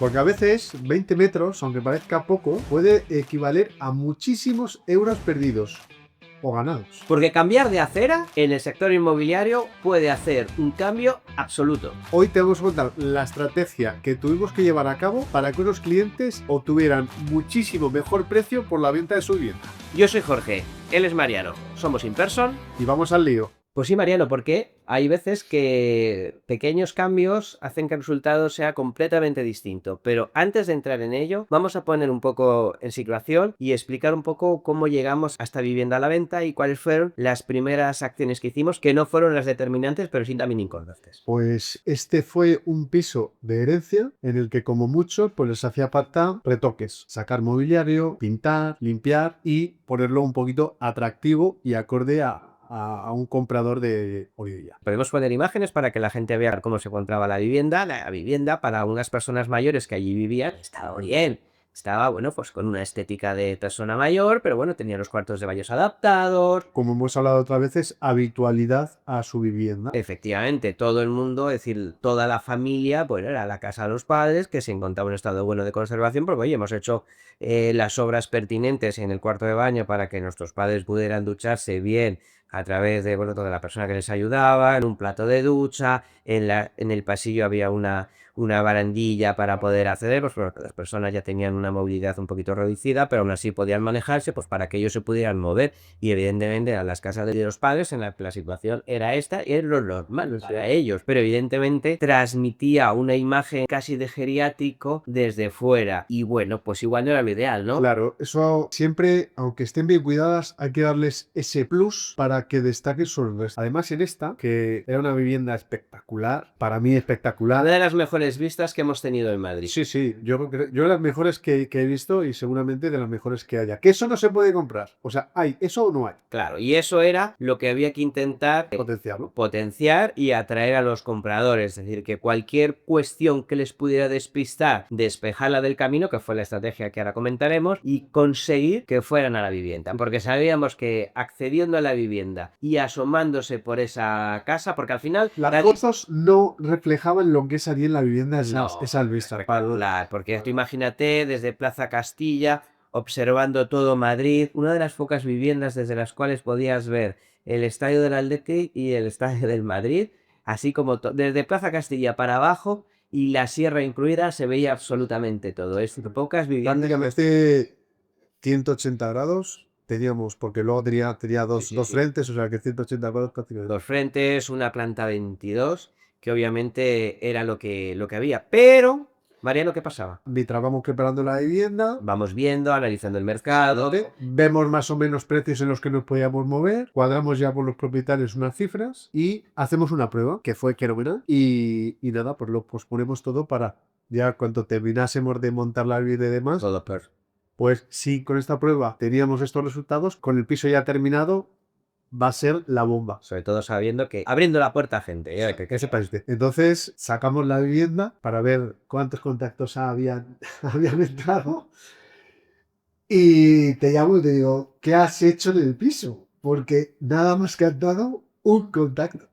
Porque a veces 20 metros, aunque parezca poco, puede equivaler a muchísimos euros perdidos o ganados. Porque cambiar de acera en el sector inmobiliario puede hacer un cambio absoluto. Hoy te vamos a contar la estrategia que tuvimos que llevar a cabo para que unos clientes obtuvieran muchísimo mejor precio por la venta de su vivienda. Yo soy Jorge, él es Mariano, somos Inperson. Y vamos al lío. Pues sí, Mariano, porque hay veces que pequeños cambios hacen que el resultado sea completamente distinto. Pero antes de entrar en ello, vamos a poner un poco en situación y explicar un poco cómo llegamos a esta vivienda a la venta y cuáles fueron las primeras acciones que hicimos, que no fueron las determinantes, pero sí también importantes. Pues este fue un piso de herencia en el que como mucho pues les hacía falta retoques, sacar mobiliario, pintar, limpiar y ponerlo un poquito atractivo y acorde a un comprador de hoy día. Podemos poner imágenes para que la gente vea cómo se encontraba la vivienda. La vivienda para unas personas mayores que allí vivían estaba bien. Estaba, bueno, pues con una estética de persona mayor, pero bueno, tenía los cuartos de baños adaptados. Como hemos hablado otras veces, habitualidad a su vivienda. Efectivamente, todo el mundo, es decir, toda la familia, pues era la casa de los padres que se encontraba en un estado bueno de conservación, porque oye, hemos hecho las obras pertinentes en el cuarto de baño para que nuestros padres pudieran ducharse bien a través de, bueno, toda la persona que les ayudaba, en un plato de ducha, en el pasillo había una barandilla para poder acceder, pues porque las personas ya tenían una movilidad un poquito reducida, pero aún así podían manejarse, pues para que ellos se pudieran mover. Y evidentemente a las casas de los padres en la situación era esta, y era lo normal, o sea, ellos, pero evidentemente transmitía una imagen casi de geriátrico desde fuera, y bueno, pues igual no era lo ideal, ¿no? Claro, eso siempre, aunque estén bien cuidadas, hay que darles ese plus para que destaquen sobre el resto. Además, en esta, que era una vivienda espectacular, para mí espectacular. Una de las mejores vistas que hemos tenido en Madrid. Sí, yo de las mejores que he visto y seguramente de las mejores que haya. Que eso no se puede comprar. O sea, ¿hay eso o no hay? Claro, y eso era lo que había que intentar Potenciarlo. potenciar y atraer a los compradores. Es decir, que cualquier cuestión que les pudiera despistar, despejarla del camino, que fue la estrategia que ahora comentaremos, y conseguir que fueran a la vivienda. Porque sabíamos que accediendo a la vivienda y asomándose por esa casa, porque al final... Las fotos no reflejaban lo que es allí en la vivienda esas vistas. Espectacular, porque tú imagínate desde Plaza Castilla, observando todo Madrid, una de las pocas viviendas desde las cuales podías ver el estadio del Athletic y el estadio del Madrid, así como desde Plaza Castilla para abajo y la sierra incluida se veía absolutamente todo. Es pocas viviendas. Prácticamente 180 grados teníamos, porque luego tenía dos frentes, o sea que 180 grados prácticamente. Dos frentes, una planta 22, que obviamente era lo que había. Pero, Mariano, ¿qué pasaba? Mientras vamos preparando la vivienda, Vamos viendo, analizando el mercado. vemos más o menos precios en los que nos podíamos mover, cuadramos ya con los propietarios unas cifras y hacemos una prueba, que fue fenomenal. Y nada, pues lo posponemos todo para ya cuando terminásemos de montar la vivienda y demás. Todo perfecto. Pues si con esta prueba teníamos estos resultados, con el piso ya terminado, va a ser la bomba. Sobre todo sabiendo que abriendo la puerta a gente. Que sepa usted. Entonces sacamos la vivienda para ver cuántos contactos habían entrado. Y te llamo y te digo, ¿qué has hecho en el piso? Porque nada más que has dado un contacto.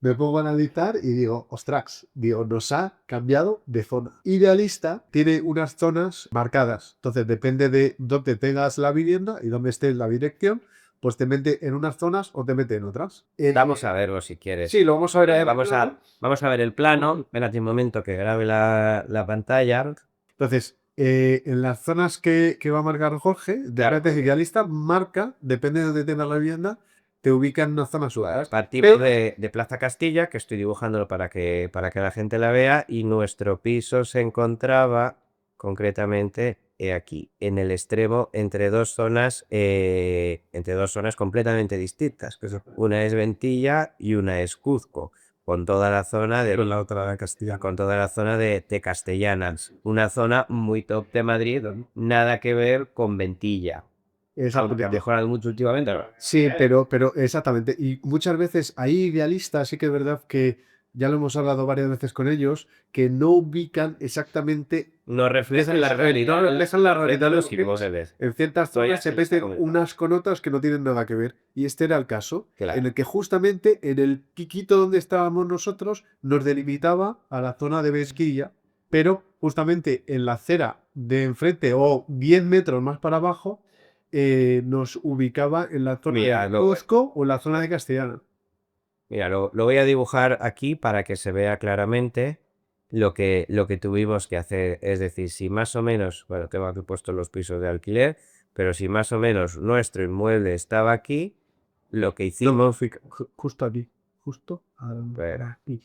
Me pongo a analizar y digo, ostras, nos ha cambiado de zona. Idealista tiene unas zonas marcadas. Entonces, depende de dónde tengas la vivienda y dónde esté la dirección, pues te mete en unas zonas o te mete en otras. Vamos a verlo si quieres. Sí, lo vamos a ver. Vamos a ver el plano. Espérate un momento que grabe la pantalla. Entonces, en las zonas que va a marcar Jorge, de área idealista, marca, depende de dónde tengas la vivienda, te ubica en una zona suave. Partimos de Plaza Castilla, que estoy dibujándolo para que la gente la vea, y nuestro piso se encontraba concretamente aquí, en el extremo, entre dos zonas completamente distintas. Una es Ventilla y una es Cuzco, con toda la zona de la otra de Castilla. con toda la zona de Castellanas, una zona muy top de Madrid, nada que ver con Ventilla. Ha mejorado mucho últimamente, ¿no? Sí, pero exactamente. Y muchas veces hay idealistas, sí que es verdad que ya lo hemos hablado varias veces con ellos, que no ubican exactamente. No reflejan la realidad, de los ves. En ciertas zonas se meten unas con otras que no tienen nada que ver. Y este era el caso, en el que justamente en el piquito donde estábamos nosotros nos delimitaba a la zona de Vesquilla, pero justamente en la acera de enfrente o 10 metros más para abajo nos ubicaba en la zona Mira, de Cuzco o en la zona de Castellana. Mira, lo voy a dibujar aquí para que se vea claramente lo que tuvimos que hacer. Es decir, si más o menos, bueno, tengo aquí puestos los pisos de alquiler, pero si más o menos nuestro inmueble estaba aquí, lo que hicimos, Justo aquí, justo espera, aquí.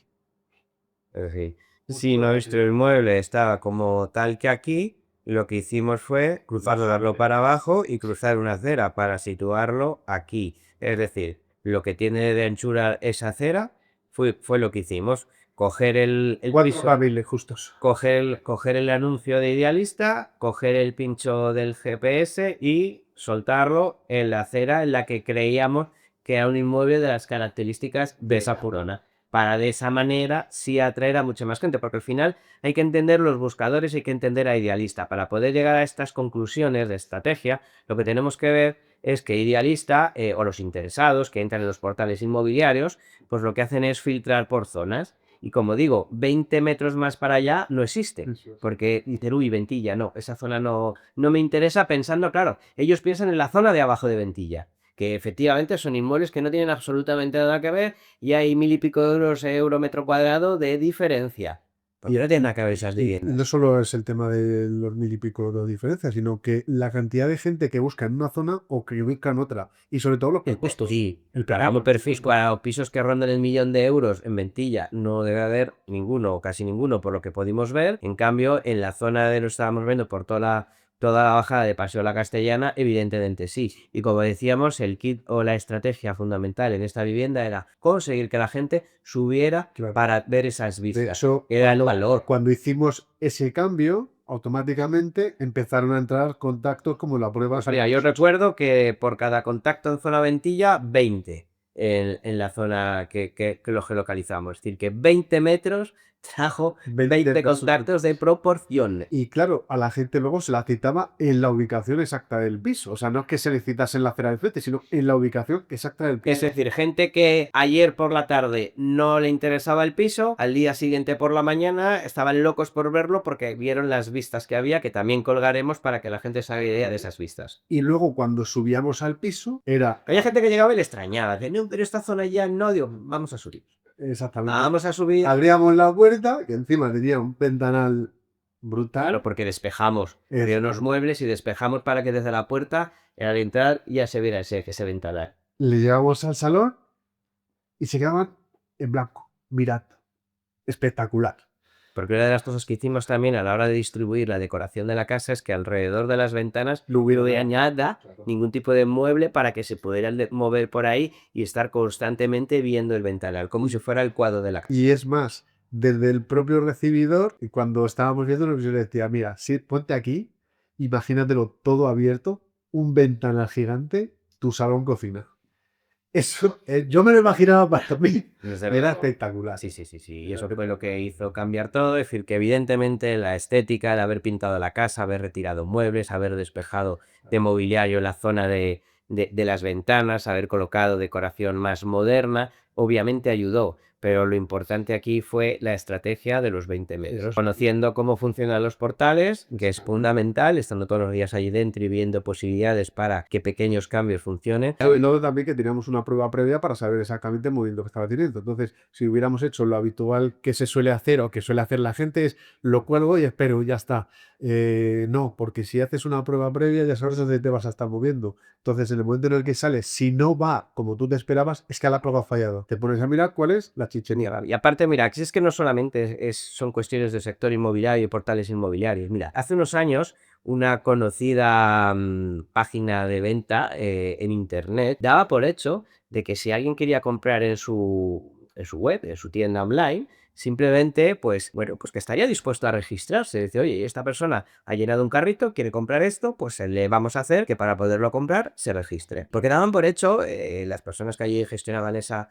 es decir, si nuestro inmueble estaba como tal que aquí, lo que hicimos fue darlo para abajo y cruzar una acera para situarlo aquí. Es decir, lo que tiene de anchura esa acera fue lo que hicimos. Coger el Cuatro piso, carriles justos. coger el anuncio de Idealista, coger el pincho del GPS y soltarlo en la acera en la que creíamos que era un inmueble de las características de esa zona, para de esa manera sí atraer a mucha más gente, porque al final hay que entender los buscadores, hay que entender a Idealista. Para poder llegar a estas conclusiones de estrategia, lo que tenemos que ver es que Idealista o los interesados que entran en los portales inmobiliarios, pues lo que hacen es filtrar por zonas. Y como digo, 20 metros más para allá no existe, porque Teruel y Ventilla, no, esa zona no me interesa pensando, claro, ellos piensan en la zona de abajo de Ventilla, que efectivamente son inmuebles que no tienen absolutamente nada que ver y hay 1000 y pico de euros euro metro cuadrado de diferencia. Y no tienen nada que ver esas Y viviendas. no solo es el tema de los 1000 y pico de diferencias, sino que la cantidad de gente que busca en una zona o que ubica en otra. Y sobre todo El puesto sí, el como perfil para pisos que rondan el 1.000.000 de euros en Ventilla no debe haber ninguno o casi ninguno por lo que pudimos ver. En cambio, en la zona de lo estábamos viendo por toda la bajada de Paseo La Castellana, evidentemente sí. Y como decíamos, el kit o la estrategia fundamental en esta vivienda era conseguir que la gente subiera Claro. para ver esas De vistas. hecho, Era el valor. cuando hicimos ese cambio, automáticamente empezaron a entrar contactos como la prueba. Mira, yo recuerdo que por cada contacto en zona Ventilla, 20 en la zona que lo geolocalizamos. Es decir, que 20 metros trajo 20 personas. contactos de proporción. Y claro, a la gente luego se la citaba en la ubicación exacta del piso. O sea, no es que se le citase en la acera del frente, sino en la ubicación exacta del Es piso. decir, gente que ayer por la tarde no le interesaba el piso, al día siguiente por la mañana estaban locos por verlo porque vieron las vistas que había, que también colgaremos para que la gente se haga idea de esas vistas. Y luego cuando subíamos al piso, era Había gente que llegaba y le extrañaba, de no, pero esta zona ya no, digo, vamos a subir. exactamente. Vamos a subir. Abríamos la puerta, que encima tenía un ventanal brutal. Claro, porque despejamos. Es- Había unos muebles y despejamos para que desde la puerta, al entrar, ya se viera ese ventanal. Le llevamos al salón y se quedaban en blanco, mirando. Espectacular. Porque una de las cosas que hicimos también a la hora de distribuir la decoración de la casa es que alrededor de las ventanas No hubiera no había nada. nada, Claro. ningún tipo de mueble para que se pudieran mover por ahí y estar constantemente viendo el ventanal, como si fuera el cuadro de la casa. Y es más, desde el propio recibidor, y cuando estábamos viendo, yo le decía, mira, sí, ponte aquí, imagínatelo todo abierto, un ventanal gigante, tu salón-cocina. Eso, yo me lo imaginaba para mí. Desde Era luego. espectacular. Sí. Y eso fue lo que hizo cambiar todo. Es decir, que evidentemente la estética, el haber pintado la casa, haber retirado muebles, haber despejado de mobiliario la zona de las ventanas, haber colocado decoración más moderna, obviamente ayudó. Pero lo importante aquí fue la estrategia de los 20 metros. Conociendo cómo funcionan los portales, que es fundamental, estando todos los días allí dentro y viendo posibilidades para que pequeños cambios funcionen. Y luego también que teníamos una prueba previa para saber exactamente el movimiento que estaba teniendo. Entonces, si hubiéramos hecho lo habitual que se suele hacer o que suele hacer la gente es lo cuelgo y espero, ya está. No, porque si haces una prueba previa ya sabes dónde te vas a estar moviendo. Entonces, en el momento en el que sales, si no va como tú te esperabas, es que la prueba ha fallado. Te pones a mirar cuál es la chichería. Y aparte, mira, que es que no solamente son cuestiones del sector inmobiliario y portales inmobiliarios. Mira, hace unos años una conocida página de venta en internet daba por hecho de que si alguien quería comprar en su web, en su tienda online, simplemente, pues, bueno, pues que estaría dispuesto a registrarse. Dice, oye, esta persona ha llenado un carrito, quiere comprar esto, pues le vamos a hacer que para poderlo comprar se registre. Porque daban por hecho, las personas que allí gestionaban esa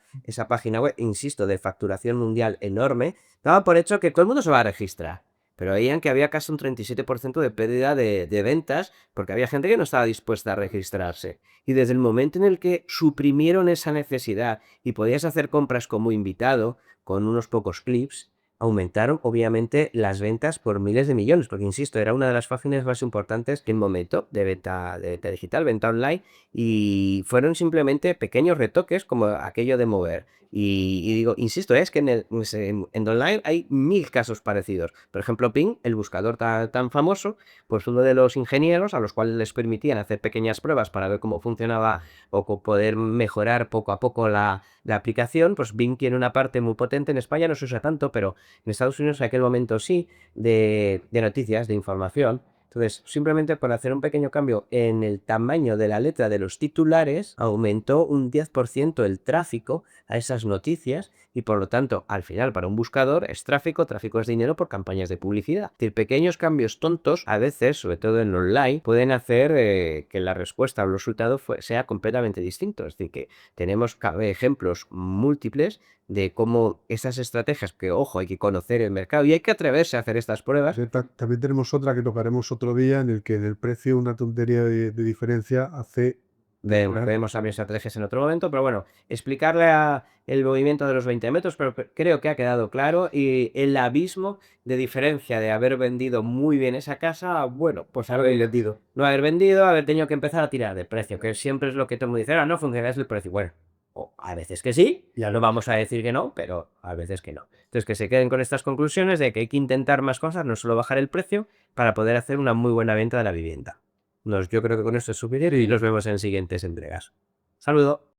página web, insisto, de facturación mundial enorme, daban por hecho que todo el mundo se va a registrar. Pero veían que había casi un 37% de pérdida de ventas porque había gente que no estaba dispuesta a registrarse. Y desde el momento en el que suprimieron esa necesidad y podías hacer compras como invitado con unos pocos clips, aumentaron obviamente las ventas por miles de millones, porque insisto, era una de las páginas más importantes en momento de venta digital, venta online, y fueron simplemente pequeños retoques como aquello de mover. Y digo, insisto, es que en online hay 1000 casos parecidos. Por ejemplo, Ping, el buscador tan famoso, pues uno de los ingenieros a los cuales les permitían hacer pequeñas pruebas para ver cómo funcionaba o poder mejorar poco a poco la aplicación, pues Bing tiene una parte muy potente. En España no se usa tanto, pero en Estados Unidos en aquel momento sí, de noticias, de información. Entonces, simplemente por hacer un pequeño cambio en el tamaño de la letra de los titulares, aumentó un 10% el tráfico a esas noticias y por lo tanto, al final, para un buscador es tráfico, tráfico es dinero por campañas de publicidad. Es decir, pequeños cambios tontos, a veces, sobre todo en online, pueden hacer que la respuesta o el resultado sea completamente distinto. Es decir, que tenemos ejemplos múltiples de cómo esas estrategias, que ojo, hay que conocer el mercado y hay que atreverse a hacer estas pruebas. También tenemos otra que tocaremos otro día, en el que en el precio una tontería de diferencia hace... Vemos también estrategias en otro momento, pero bueno, explicarle el movimiento de los 20 metros, pero creo que ha quedado claro y el abismo de diferencia de haber vendido muy bien esa casa, bueno, pues haber vendido. No haber vendido, haber tenido que empezar a tirar de precio, que siempre es lo que todo el mundo dice, ah, no funciona, es el precio. Bueno, o a veces que sí, ya no vamos a decir que no, pero a veces que no. Entonces que se queden con estas conclusiones de que hay que intentar más cosas, no solo bajar el precio, para poder hacer una muy buena venta de la vivienda. Yo creo que con esto es suficiente y nos vemos en siguientes entregas. Saludo.